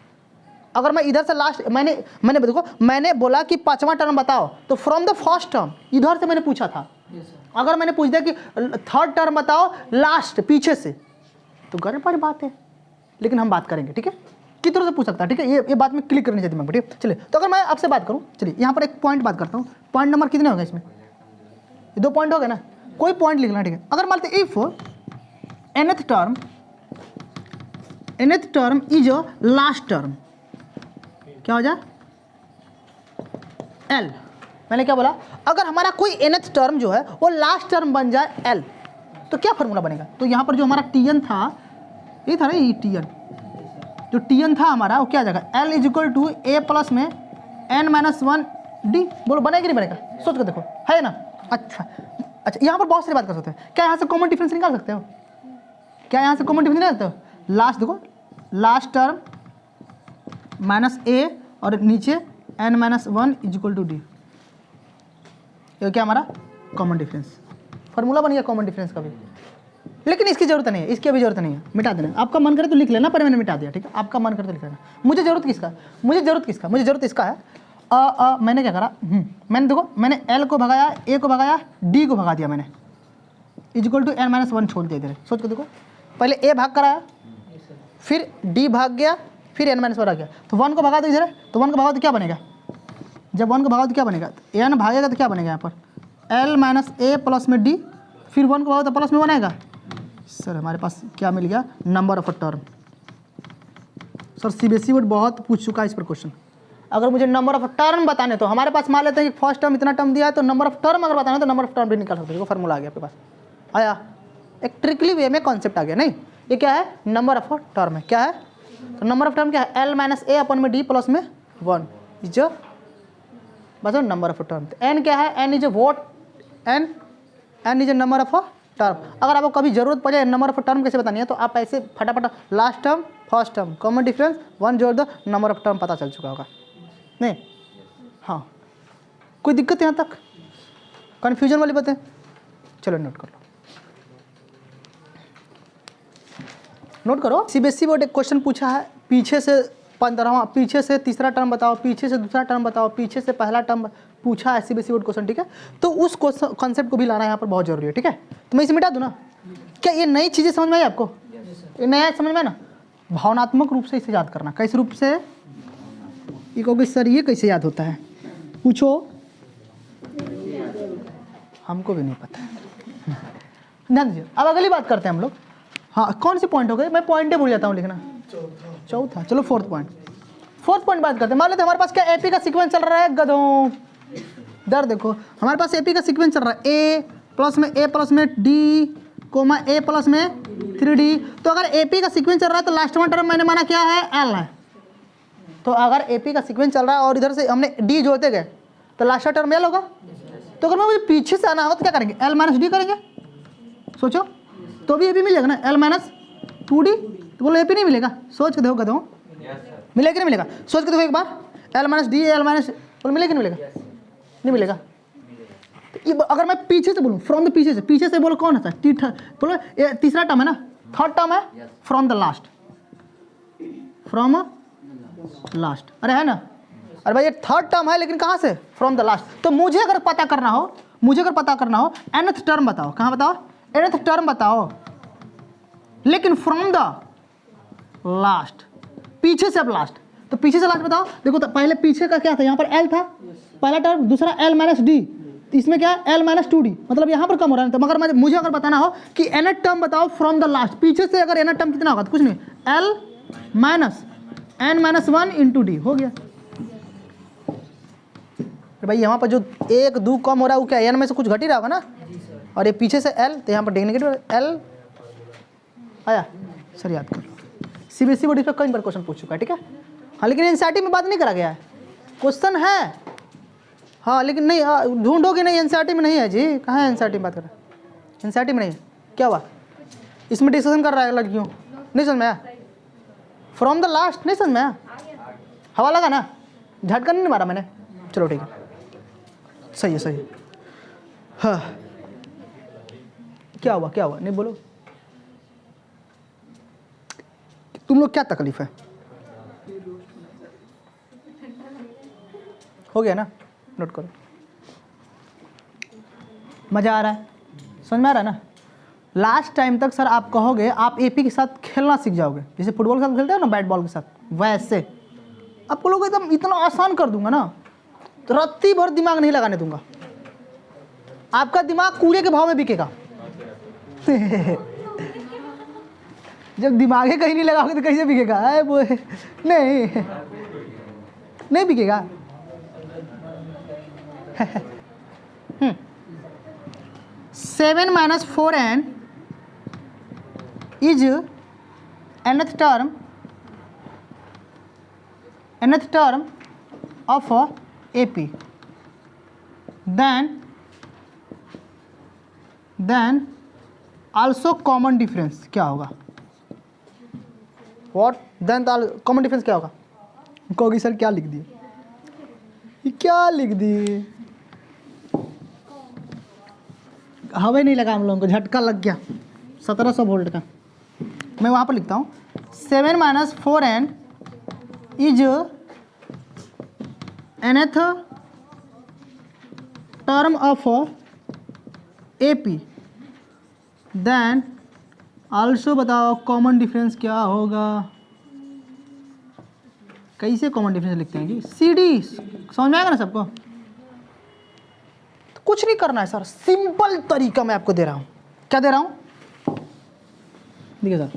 अगर मैं इधर से लास्ट मैंने देखो मैंने बोला कि पांचवा टर्म बताओ, तो फ्रॉम द फर्स्ट टर्म इधर से मैंने पूछा था। अगर मैंने पूछ दिया कि थर्ड टर्म बताओ लास्ट पीछे से, तो गड़बड़ बात है। लेकिन हम बात करेंगे, ठीक है? किस तरह से पूछ सकता है, ठीक है? ये बात में क्लिक करनी चाहिए दिमाग में, ठीक है? चलिए तो अगर मैं आपसे बात करूं, चलिए यहाँ पर एक पॉइंट बात करता हूँ। पॉइंट नंबर कितने हो गए इसमें? ये 2 पॉइंट हो गए ना, कोई पॉइंट लिखना, ठीक है? अगर मानते if nth term is a last term, क्या हो जाए L। मैंने क्या बोला? अगर हमारा कोई nth टर्म जो है वो लास्ट टर्म बन जाए L, तो क्या फॉर्मूला बनेगा? तो यहाँ पर जो हमारा Tn था, ये था ना, ये Tn, जो Tn था हमारा वो क्या आ जाएगा? L = a प्लस में n-1d। बोलो बनेगा कि नहीं बनेगा? सोच कर देखो, है ना? अच्छा यहाँ पर बहुत सारी बात कर सकते हैं। क्या यहाँ से कॉमन डिफरेंस निकाल सकते हो? क्या यहाँ से कॉमन डिफरेंस निकाल सकते हो? लास्ट देखो, लास्ट टर्म माइनस a और नीचे n-1 = d। ये क्या हमारा कॉमन डिफरेंस फार्मूला बन गया कॉमन डिफरेंस का भी। लेकिन इसकी जरूरत नहीं है, इसकी अभी जरूरत नहीं है, मिटा देना। आपका मन करे तो लिख लेना, पर मैंने मिटा दिया, ठीक है? आपका मन करे तो लिख लेना। मुझे जरूरत किसका? मुझे जरूरत इसका है। मैंने क्या करा, मैंने देखो मैंने L को भगाया, A को भगाया, D को भगा दिया मैंने, = n-1 छोड़ दिया इधर। सोच के देखो, पहले A भाग कराया, फिर D भाग गया, फिर n-1 आ गया, तो 1 को भगा दो इधर। तो 1 को भगाओ तो क्या बनेगा? जब 1 को भगाओ तो क्या बनेगा? n भागेगा तो क्या बनेगा यहाँ पर? L - a प्लस में D, फिर 1 को भगाओ तो प्लस में 1 आएगा। सर हमारे पास क्या मिल गया? Number of a term. Sir CBSE board बहुत पूछ चुका है इस पर क्वेश्चन। अगर मुझे नंबर ऑफ टर्म बताने, तो हमारे पास मान लेते हैं कि फर्स्ट टर्म इतना टर्म दिया है, तो नंबर ऑफ टर्म अगर बताना है तो नंबर ऑफ टर्म भी निकाल सकते हो। फार्मूला आ गया आपके पास, आया एक ट्रिकली वे में कॉन्सेप्ट आ गया। नहीं ये क्या है? नंबर ऑफ टर्म है। क्या है? तो नंबर ऑफ टर्म क्या है? L - a अपन में D प्लस में 1 इज बस नंबर ऑफ टर्म। n क्या है? n is vote, n is number of term. अगर आपको कभी जरूरत पड़े नंबर ऑफ टर्म कैसे बतानी है, तो आप ऐसे फटाफट last term first term common difference 1 जोड़ दो, नंबर ऑफ टर्म पता चल चुका होगा। नहीं हाँ, कोई दिक्कत यहाँ तक? कन्फ्यूजन वाली बातें? चलो नोट कर लो, नोट करो। CBSE बोर्ड एक क्वेश्चन पूछा है, पीछे से 15वां, पीछे से तीसरा टर्म बताओ, पीछे से दूसरा टर्म बताओ, पीछे से पहला टर्म पूछा है CBSE बोर्ड क्वेश्चन, ठीक है? तो उस कॉन्सेप्ट को भी लाना यहाँ पर बहुत जरूरी है, ठीक है? तो मैं इसे मिटा दूँ ना? क्या ये नई चीज़ें समझ में आई आपको? ये नया समझ में ना? भावनात्मक रूप से इसे याद करना। कैसे रूप से? ये कहोगे सर ये कैसे याद होता है? पूछो। हमको भी नहीं पता ध्यान दीजिए। अब अगली बात करते हैं हम लोग। हाँ, कौन से पॉइंट हो गए, मैं पॉइंटे भूल जाता हूँ लिखना। चौथा। चलो फोर्थ पॉइंट बात करते हैं। मान लेते हमारे पास क्या एपी का सीक्वेंस चल रहा है गधों। इधर देखो, हमारे पास एपी का सीक्वेंस चल रहा है ए प्लस में डी कोमा ए प्लस में 3D। तो अगर एपी का सीक्वेंस चल रहा है तो लास्ट वन टर्म मैंने माना क्या है, एल है। तो अगर एपी का सीक्वेंस चल रहा है और इधर से हमने डी जोड़ते गए तो लास्ट टर्म एल होगा। तो अगर मुझे पीछे से आना होगा तो क्या करेंगे, एल माइनस डी करेंगे। सोचो, तो भी एपी मिल जाएगा ना, एल माइनस 2D। तो बोलो एपी नहीं मिलेगा, सोच के देखो गधों, मिलेगा कि नहीं मिलेगा, सोच के देखो एक बार। L minus D L minus, बोलो मिलेगा कि नहीं मिलेगा, नहीं मिलेगा। तो अगर मैं पीछे से बोलूँ, फ्रॉम द पीछे से बोलो कौन है सर, बोलो ये तीसरा टर्म है ना, थर्ड टर्म है from the last, from last, अरे है ना। अरे भाई ये थर्ड टर्म है लेकिन कहाँ से, फ्रॉम द लास्ट। तो मुझे अगर पता करना हो nth टर्म बताओ, कहाँ बताओ, nth टर्म बताओ, लेकिन फ्रॉम द लास्ट, पीछे से अब लास्ट। तो पीछे से लास्ट बताओ। देखो तो पहले पीछे का क्या था, यहाँ पर एल था पहला टर्म, दूसरा एल माइनस डी, इसमें क्या है एल माइनस 2D, मतलब यहाँ पर कम हो रहा है। तो मगर मुझे अगर बताना हो कि nth टर्म बताओ फ्रॉम द लास्ट, पीछे से अगर nth टर्म कितना होगा, तो कुछ नहीं, L minus n minus 1 into D हो गया। भाई यहाँ पर जो 1 2 कम हो रहा है वो क्या, n में से कुछ घट ही रहा होगा ना, और ये पीछे से l, तो यहाँ पर नेगेटिव l आया। सर याद कर लो, CBSE बोर्ड इस पर कई बार क्वेश्चन पूछ चुका है, ठीक है। हाँ लेकिन एनसीईआरटी में बात नहीं करा गया है, क्वेश्चन है हाँ, लेकिन नहीं ढूंढोगे नहीं, एनसीईआरटी में नहीं है जी। कहाँ है एनसीईआरटी में बात कर रहा है, एनसीईआरटी में नहीं है। क्या हुआ, इसमें डिस्कशन कर रहा है लड़कियों, नहीं समझ में आया, फ्रॉम द लास्ट नहीं समझ में आया, हवा लगा ना, झटका नहीं मारा मैंने, चलो ठीक है, सही है। हाँ क्या हुआ नहीं बोलो, तुम लोग क्या तकलीफ है, हो गया ना, नोट करो। मज़ा आ रहा है, समझ में आ रहा है ना। लास्ट टाइम तक सर आप कहोगे आप एपी के साथ खेलना सीख जाओगे, जैसे फुटबॉल के साथ खेलते हो ना बैट बॉल के साथ, वैसे आपको लोग एकदम इतना आसान कर दूंगा ना, तो रत्ती भर दिमाग नहीं लगाने दूंगा, आपका दिमाग कूड़े के भाव में बिकेगा। जब दिमागे कहीं नहीं लगाओगे तो कैसे बिकेगा, नहीं बिकेगा। 7 minus 4n is nth term of AP. Then also common difference क्या होगा, what then common difference क्या होगा, कहोगी सर क्या लिख दिए, क्या लिख दिए, हवा नहीं लगा हम लोगों को, झटका लग गया 1700 वोल्ट का। मैं वहाँ पर लिखता हूँ 7 minus 4n is nth term of AP, then also बताओ कॉमन डिफरेंस क्या होगा, कैसे कॉमन डिफरेंस लिखते हैं जी, CD समझ में आएगा ना सबको। तो कुछ नहीं करना है सर, सिंपल तरीका मैं आपको दे रहा हूँ, क्या दे रहा हूँ, देखिए सर,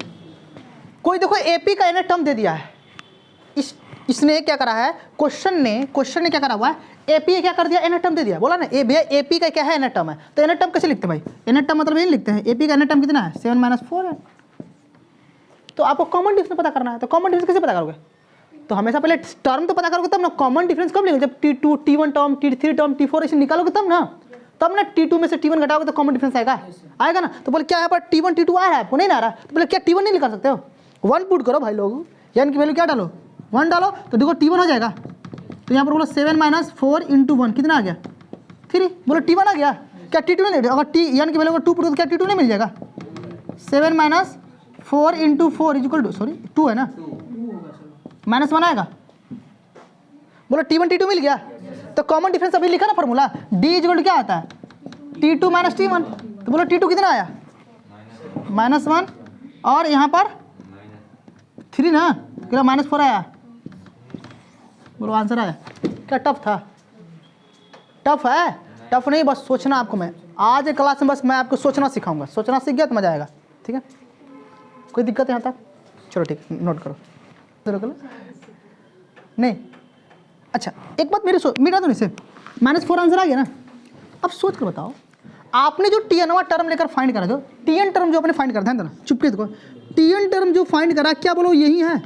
कोई देखो एपी का nth टर्म दे दिया है, इसने क्या करा है, क्वेश्चन ने क्या करा हुआ है, एपी क्या कर दिया, nth टर्म दे दिया, बोला ना ए भैया एपी का क्या है, nth टर्म है, तो nth टर्म कैसे लिखते हैं भाई, nth टर्म मतलब ये लिखते हैं, एपी का nth टर्म कितना है 7 minus 4 है। तो आपको कॉमन डिफरेंस पता करना है, तो कॉमन डिफरेंस कैसे पता करोगे, तो हमेशा पहले टर्म तो पता करोगे तब ना, कॉमन डिफरेंस कब निकलेगा, जब T2 T1 term T3 term T4 ऐसे निकालोगे तब ना T2 में से T1 घटाओगे तो कॉमन डिफरेंस आएगा ना। तो बोले क्या यहाँ पर T1 T2 आ रहा है आपको, नहीं ना आ रहा, तो बोले क्या T1 नहीं निकाल सकते हो, 1 पुट करो भाई लोग, यानी कि वैल्यू क्या डालो 1 डालो, तो देखो T1 हो जाएगा। तो यहाँ पर बोलो 7 minus 4 into 1 कितना आ गया 3, बोलो T1 आ गया, क्या T2 नहीं, अगर T यानी कि वैल्यू अगर 2 पुट तो क्या T2 नहीं मिल जाएगा, 7 minus 4 into 4 equal to, sorry 2 है ना, -1 आएगा, बोलो T1 T2 मिल गया। तो कॉमन डिफरेंस अभी लिखा ना फॉर्मूला, D इक्वल क्या आता है T2 minus T1, तो बोलो T2 कितना आया -1, और यहाँ पर 3 ना, क्या -4 आया, बोलो आंसर आया। क्या टफ था, टफ है, टफ नहीं, बस सोचना आपको, मैं आज क्लास में बस मैं आपको सोचना सिखाऊंगा, सोचना सीख गया तो मजा आएगा, ठीक है। कोई दिक्कत है यहाँ तक? चलो ठीक, नोट करो, नहीं। अच्छा एक बात मिटा दो इसे, -4 आंसर आ गया ना। अब सोच कर बताओ, आपने जो टीएनवा टर्म लेकर फाइंड करा, जो टीएन टर्म जो आपने फाइंड करा, ध्यान देना, चुपके देखो, टीएन टर्म जो फाइंड करा, क्या बोलो यही है?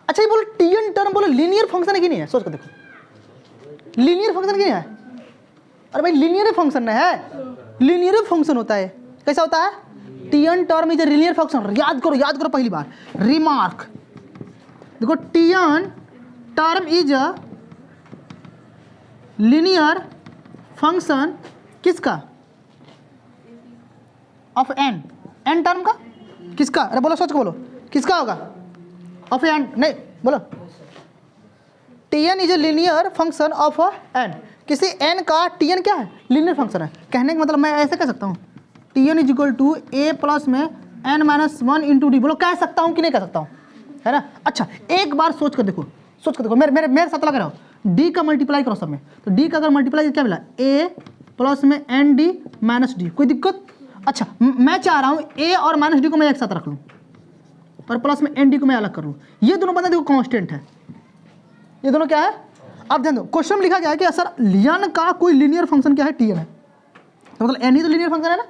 अच्छा ये बोलो टीएन टर्म बोलो लीनियर फंक्शन है कि नहीं है? सोच कर देखो, लीनियर फंक्शन नहीं है? अरे भाई लीनियर फंक्शन है, लीनियर फंक्शन होता है। कैसा होता है? TN term is a linear function. याद करो पहली बार, रिमार्क देखो, TN term is a linear function किसका? ऑफ एन, एन टर्म का, किसका? अरे बोलो, सोच के बोलो, किसका होगा? ऑफ एन, नहीं बोलो, tn is a linear function of n, किसी एन का टीएन क्या है? लीनियर फंक्शन है। कहने का मतलब मैं ऐसे कह सकता हूँ, tn is equal to a plus में एन माइनस 1 इंटू डी। बोलो कह सकता हूँ कि नहीं कह सकता हूँ, है ना? अच्छा एक बार सोच कर देखो, मेरे साथ लगा रहो, डी का मल्टीप्लाई करो सब में, तो डी का अगर मल्टीप्लाई क्या मिला? ए प्लस में एन डी माइनस डी। कोई दिक्कत? अच्छा मैं चाह रहा हूँ ए और माइनस डी को मैं एक साथ रख लूँ और प्लस में एन डी को मैं अलग कर लूँ। ये दोनों बंदे देखो कांस्टेंट है, ये दोनों क्या है? अब ध्यान दो, क्वेश्चन में लिखा गया है कि सर एन का कोई लीनियर फंक्शन क्या है? टीएन है, तो मतलब एन ही तो लीनियर फंक्शन है ना।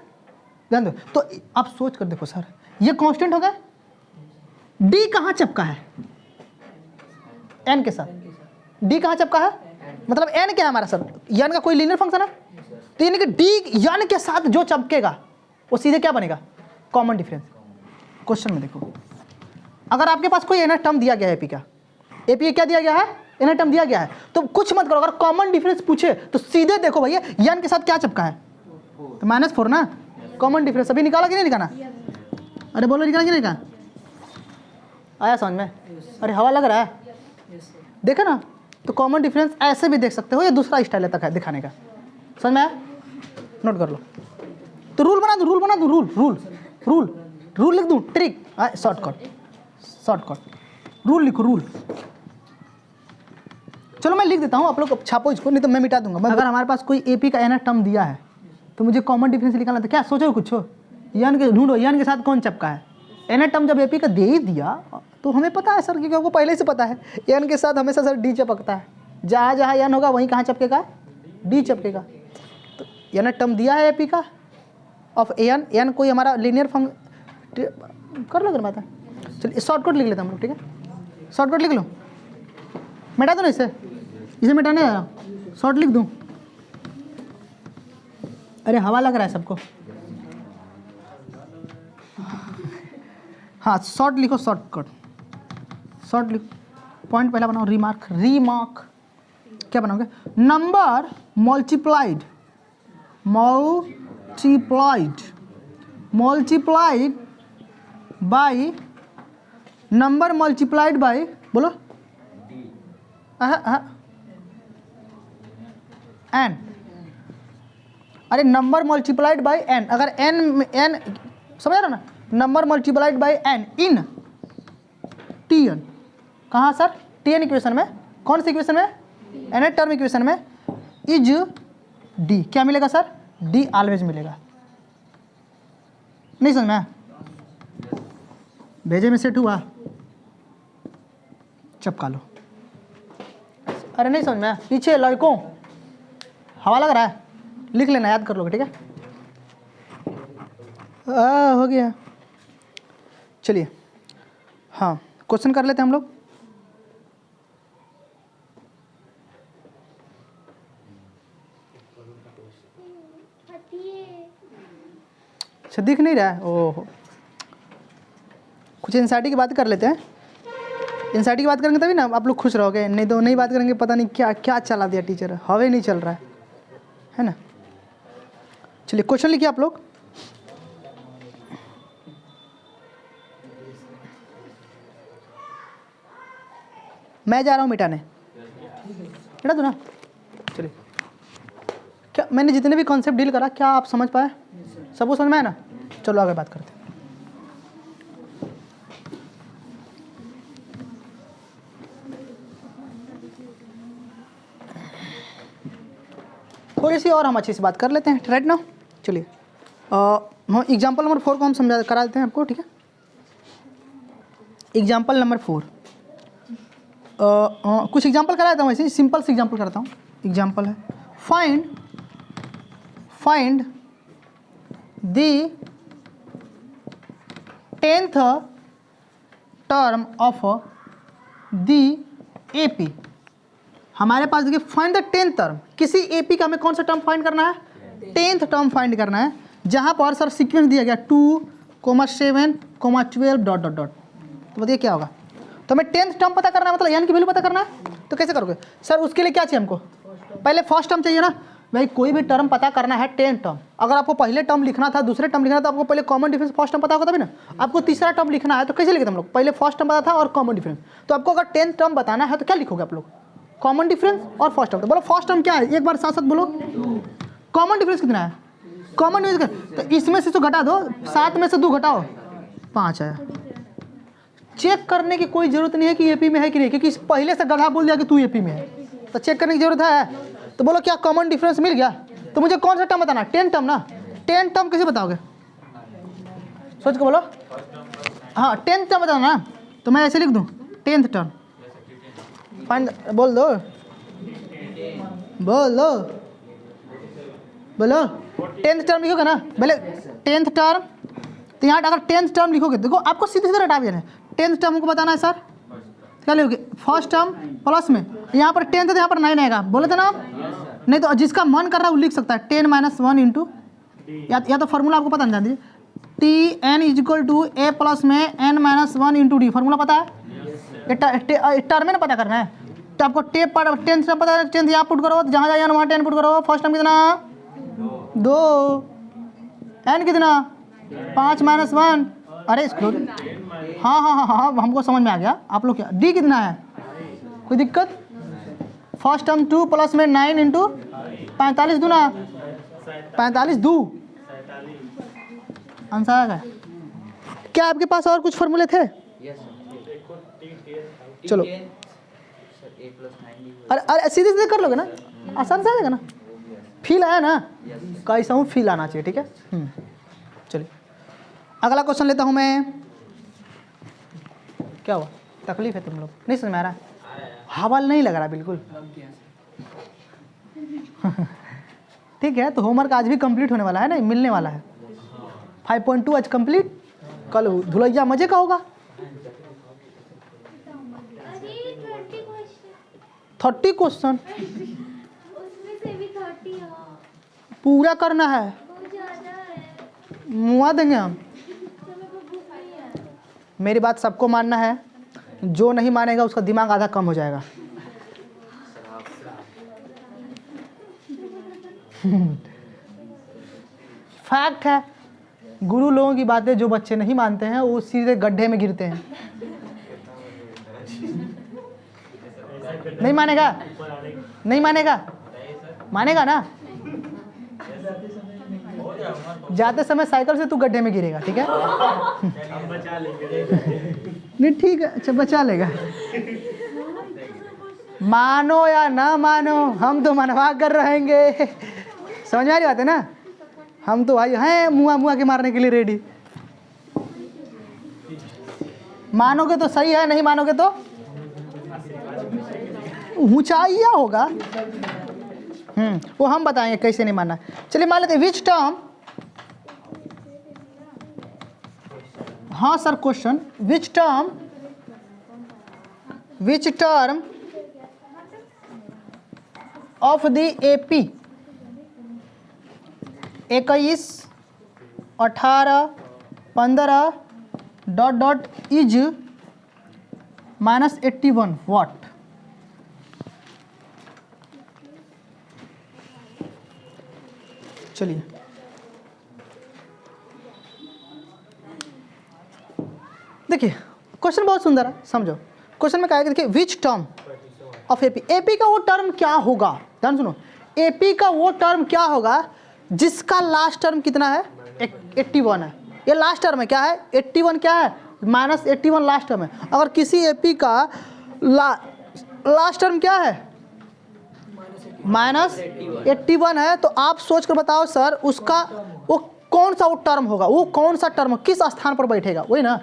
ध्यान दो, तो आप सोच कर देखो सर, ये कांस्टेंट हो गया, डी कहाँ चिपका है? एन के साथ। डी कहाँ चिपका है? मतलब एन क्या है हमारा सर? एन का कोई लीनियर फंक्शन है, तो यानी कि डी एन के साथ जो चिपकेगा वो सीधे क्या बनेगा? Common difference. क्वेश्चन में देखो, अगर आपके पास कोई एन टर्म दिया गया है एपी का, एपी क्या दिया गया है? एन टर्म दिया गया है, तो कुछ मत करो, अगर कॉमन डिफरेंस पूछे तो सीधे देखो भैया एन के साथ क्या चिपका है? तो -4 ना, कॉमन डिफरेंस। अभी निकाला कि नहीं निकाला? अरे बोलो, निकाला कि नहीं निकाला? आया समझ में? अरे हवा लग रहा है, देखा ना? तो कॉमन डिफरेंस ऐसे भी देख सकते हो, या दूसरा स्टाइल है तक है दिखाने का। समझ में आया? नोट कर लो। तो रूल बना दूँ, रूल लिख दूँ, ट्रिक, शॉर्टकट रूल लिखो, रूल। चलो मैं लिख देता हूँ, आप लोग छापो इसको, नहीं तो मैं मिटा दूंगा। अगर हमारे पास कोई एपी का एन टर्म दिया है तो मुझे कॉमन डिफरेंस निकालना था। क्या सोचो कुछ हो, एन के ढूंढो, एन के साथ कौन चिपका है? एन टर्म जब एपी का दे ही दिया तो हमें पता है सर, क्योंकि हमको पहले से पता है एन के साथ हमेशा सर डी चिपकता है। जहाँ जहाँ एन होगा वहीं कहाँ चिपकेगा? डी चिपकेगा। तो एन टर्म दिया है एपी का ऑफ एन कोई हमारा लीनियर कर लो, बात है। चलिए शॉर्टकट लिख लेते हैं हम लोग, ठीक है? शॉर्टकट लिख लो, मिटा दो ना इसे मिटाने आया, शॉर्ट लिख दूँ? अरे हवा लग रहा है सबको। हाँ शॉर्ट लिखो, शॉर्ट लिखो, पॉइंट पहला बनाओ, रिमार्क क्या बनाओगे? Number multiplied by number multiplied by, बोलो एन। अरे नंबर मल्टीप्लाइड बाय एन, अगर एन समझ रहे ना, number multiplied by n in tn. कहाँ सर? टीएन इक्वेशन में। कौन सी इक्वेशन में? एन टर्म इक्वेशन में। इज डी क्या मिलेगा सर? डी ऑलवेज मिलेगा। नहीं समझ में? भेजे में सेट हुआ, चपका लो। अरे नहीं समझ में? पीछे लड़कों हवा लग रहा है, लिख लेना, याद कर लोगे, ठीक है? हो गया। चलिए हाँ क्वेश्चन कर लेते हैं हम लोग। अच्छा दिख नहीं रहा है? ओहो, कुछ एनसीईआरटी की बात कर लेते हैं। एनसीईआरटी की बात करेंगे तभी ना आप लोग खुश रहोगे, नहीं तो नहीं बात करेंगे, पता नहीं क्या क्या चला दिया टीचर, हवे नहीं चल रहा है ना? चलिए क्वेश्चन लिखिए आप लोग। मैं जा रहा हूँ मिटाने, मिटा दो ना। चलिए, क्या मैंने जितने भी कॉन्सेप्ट डील करा क्या आप समझ पाए? सबको समझ में आया ना? चलो आगे बात करते हैं। थोड़ी सी और हम अच्छी सी बात कर लेते हैं राइट ना। चलिए हम एग्जाम्पल नंबर 4 को हम समझा करा देते हैं आपको, ठीक है। एग्जाम्पल नंबर 4 कुछ एग्जाम्पल करा देता हूँ, ऐसे सिंपल से एग्जाम्पल करता हूँ। एग्जाम्पल है find the 10th term of the AP. हमारे पास देखिए फाइंड द 10th टर्म, किसी एपी का हमें कौन सा टर्म फाइंड करना है? 10th टर्म फाइंड करना है, जहाँ पर सर सीक्वेंस दिया गया 2, 7, 12 डॉट डॉट डॉट। तो बताइए क्या होगा? तो हमें 10th टर्म पता करना है, मतलब यानी की वैल्यू पता करना है। तो कैसे करोगे सर? उसके लिए क्या चाहिए हमको? पहले फर्स्ट टर्म चाहिए ना भाई। कोई भी टर्म पता करना है 10 टर्म, अगर आपको पहले टर्म लिखना था, दूसरे टर्म लिखना था, आपको पहले कॉमन डिफरेंस फर्स्ट टर्म पता होगा तभी ना। आपको तीसरा टर्म लिखना है तो कैसे लिखते हम लोग? पहले फर्स्ट टर्म पता था और कॉमन डिफरेंस। तो आपको अगर 10th टर्म बताना है तो क्या लिखोगे आप लोग? कॉमन डिफरेंस और फर्स्ट टर्म। तो बोलो फर्स्ट टर्म क्या है, एक बार साथ साथ बोलो। कॉमन डिफरेंस कितना है? कॉमन डिफरेंस तो इसमें से तो घटा दो, 7 में से 2 घटाओ, 5 आया। चेक करने की कोई जरूरत नहीं है कि एपी में है कि नहीं, क्योंकि पहले से गधा बोल दिया कि तू एपी में है, तो चेक करने की जरूरत है। तो बोलो क्या कॉमन डिफरेंस मिल गया? तो मुझे कौन सा टर्म बताना? 10 टर्म ना। 10 टर्म कैसे बताओगे? सोच के बोलो। हाँ 10th टर्म बताना ना, तो मैं ऐसे लिख दूँ 10th टर्म। फाइंड, बोल दो बोलो बोलो 10th टर्म लिखोगे ना, पहले 10th टर्म। तो यहाँ अगर 10th टर्म लिखोगे, देखो आपको सीधे सीधे रटा भी है। 10th टर्म को बताना है सर, क्या लिखोगे? फर्स्ट टर्म प्लस में यहाँ पर 10 था तो यहाँ पर 9 आएगा, बोले थे ना आप? नहीं तो जिसका मन कर रहा है वो लिख सकता है 10 - 1 इंटू, या तो फॉर्मूला आपको पता नहीं जानती, t n is equal to a plus में n - 1 इंटू डी। फॉर्मूला पता है? टर्म में ना पता करना है। तो आपको टेप पर 10th टर्म पता है, 10th यहाँ पुट करो, जहाँ जाए वहाँ 10 पुट करो। फर्स्ट टर्म कितना? 2, n कितना? 5 - 1। अरे इसको हाँ हाँ हाँ हाँ हमको समझ में आ गया। आप लोग क्या डी कितना है? कोई दिक्कत? फर्स्ट टर्म 2 प्लस में 9 इंटू 45 दूना 45 दू आंसर आ गया। क्या आपके पास और कुछ फॉर्मूले थे? चलो अरे सीधे सीधे कर लोगे ना, आसान से आ जाएगा ना। फील आया ना? कैसा हूँ फील आना चाहिए, ठीक है। चलिए अगला क्वेश्चन लेता हूँ मैं। क्या हुआ? तकलीफ है तुम लोग? नहीं समझ में आ रहा? हवा नहीं लग रहा बिल्कुल। ठीक है, तो होमवर्क आज भी कंप्लीट होने वाला है ना, मिलने वाला है। 5.2 आज कंप्लीट, कल धुलैया मजे का होगा। 30 क्वेश्चन पूरा करना है, मुआ देंगे हम। मेरी बात सबको मानना है, जो नहीं मानेगा उसका दिमाग आधा कम हो जाएगा। फैक्ट है, गुरु लोगों की बातें जो बच्चे नहीं मानते हैं वो सीधे गड्ढे में गिरते हैं। नहीं मानेगा? नहीं मानेगा? मानेगा ना? जाते समय साइकिल से तू गड्ढे में गिरेगा, ठीक है? नहीं ठीक है, अच्छा बचा लेगा। मानो या ना मानो, हम तो मनवा कर रहेंगे। समझ में आ रही बात है ना? हम तो भाई हैं मुआ मुआ के मारने के लिए रेडी। मानोगे तो सही है, नहीं मानोगे तो ऊंचाइया होगा। वो हम बताएंगे कैसे नहीं मानना। चलिए मान लेते हैं विच टर्म, हाँ sir question, which term of the AP 21, 18, 15 dot dot is -81 वाट। चलिए देखिए क्वेश्चन बहुत सुंदर है, समझो। क्वेश्चन में कहा है कि देखिए which term of AP, AP का वो टर्म क्या होगा, ध्यान सुनो। एपी का वो टर्म क्या होगा जिसका लास्ट टर्म कितना है? 81 है। ये लास्ट टर्म है, क्या है? 81 क्या है? -81 लास्ट टर्म है। अगर किसी एपी का लास्ट टर्म क्या है? -81 है, तो आप सोच कर बताओ सर उसका वो कौन सा वो टर्म होगा, वो कौन सा टर्म किस स्थान पर बैठेगा, वही ना।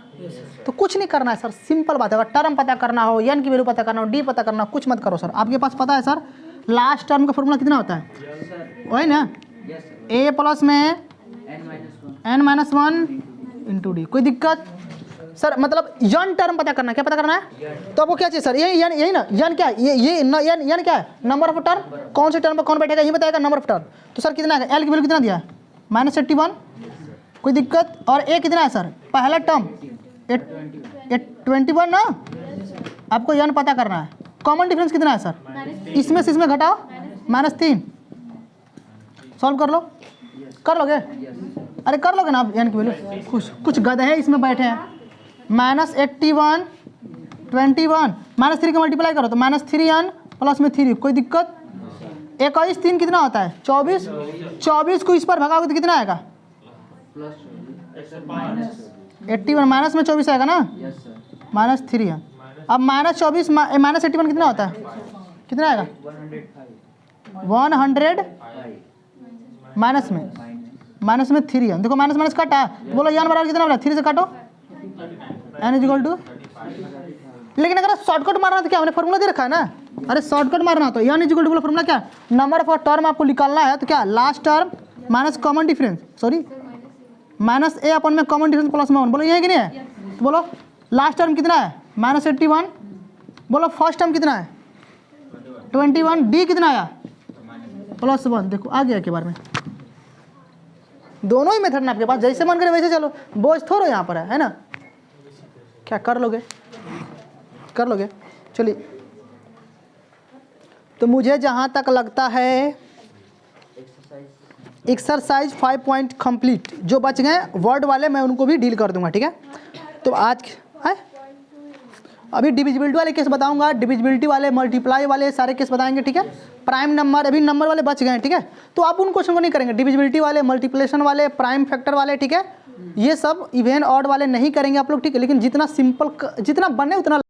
तो कुछ नहीं करना है सर, सिंपल बात है। अगर टर्म पता करना हो, एन की वैल्यू पता करना हो, डी पता करना हो, कुछ मत करो सर। आपके पास पता है सर लास्ट टर्म का फॉर्मूला कितना होता है, वही ना, ए प्लस में n-1 इंटू डी। कोई दिक्कत सर? मतलब यन टर्म पता करना है, क्या पता करना है? तो आपको क्या चाहिए सर, यही ना, यन क्या है, ये यन क्या है, नंबर ऑफ टर्म, कौन से टर्म पर कौन बैठेगा ये बताएगा, नंबर ऑफ टर्म। तो सर कितना है, एल की वैल्यू कितना दिया है, -81। कोई दिक्कत? और ए कितना है सर, पहला टर्म 21 ना। आपको यन पता करना है। कॉमन डिफरेंस कितना है सर, इसमें से इसमें घटाओ, -3। सॉल्व कर लो, कर लोगे? अरे कर लोगे ना आप एन की वैल्यू? कुछ गधे इसमें बैठे हैं। -81 21 -3 का मल्टीप्लाई करो तो -3n प्लस में 3। कोई दिक्कत? 21 3 कितना होता है, 24। 24 को इस पर भगाओगे तो कितना आएगा, 81 माइनस में 24 आएगा ना, -3n। अब -24 -81 कितना होता है, कितना आएगा, 100 माइनस में 3n। देखो माइनस माइनस काटा, बोलो n बराबर कितना बना, 3 से काटो, n इक्वल टू। लेकिन अगर शॉर्टकट मारना तो क्या हमने फॉर्मूला दे रखा है ना। अरे शॉर्टकट मारना तो n इक्वल टू फॉर्मूला क्या, नंबर ऑफ टर्म आपको निकालना है, तो क्या last term minus common difference, sorry minus A अपन में कॉमन डिफरेंस प्लस में 1। बोलो ये कि नहीं है? तो बोलो लास्ट टर्म कितना है, -81। बोलो फर्स्ट टर्म कितना है, 21। डी कितना आया, +1। देखो आ गया के बारे में। दोनों ही मेथड ना आपके पास, जैसे मन करे वैसे चलो, बोझ थोड़ा यहाँ पर है ना। क्या कर लोगे, कर लोगे? चलिए, तो मुझे जहाँ तक लगता है एक्सरसाइज 5 पॉइंट कंप्लीट। जो बच गए वर्ड वाले मैं उनको भी डील कर दूंगा, ठीक है। तो आज है अभी डिविजिबिलिटी वाले केस बताऊंगा, डिविजिबिलिटी वाले, मल्टीप्लाई वाले सारे केस बताएंगे, ठीक है। प्राइम नंबर, अभी नंबर वाले बच गए, ठीक है। तो आप उन क्वेश्चन को नहीं करेंगे, डिविजिबिलिटी वाले, मल्टीप्लिकेशन वाले, प्राइम फैक्टर वाले, ठीक है। ये सब इवन ऑड वाले नहीं करेंगे आप लोग, ठीक है। लेकिन जितना सिंपल जितना बने उतना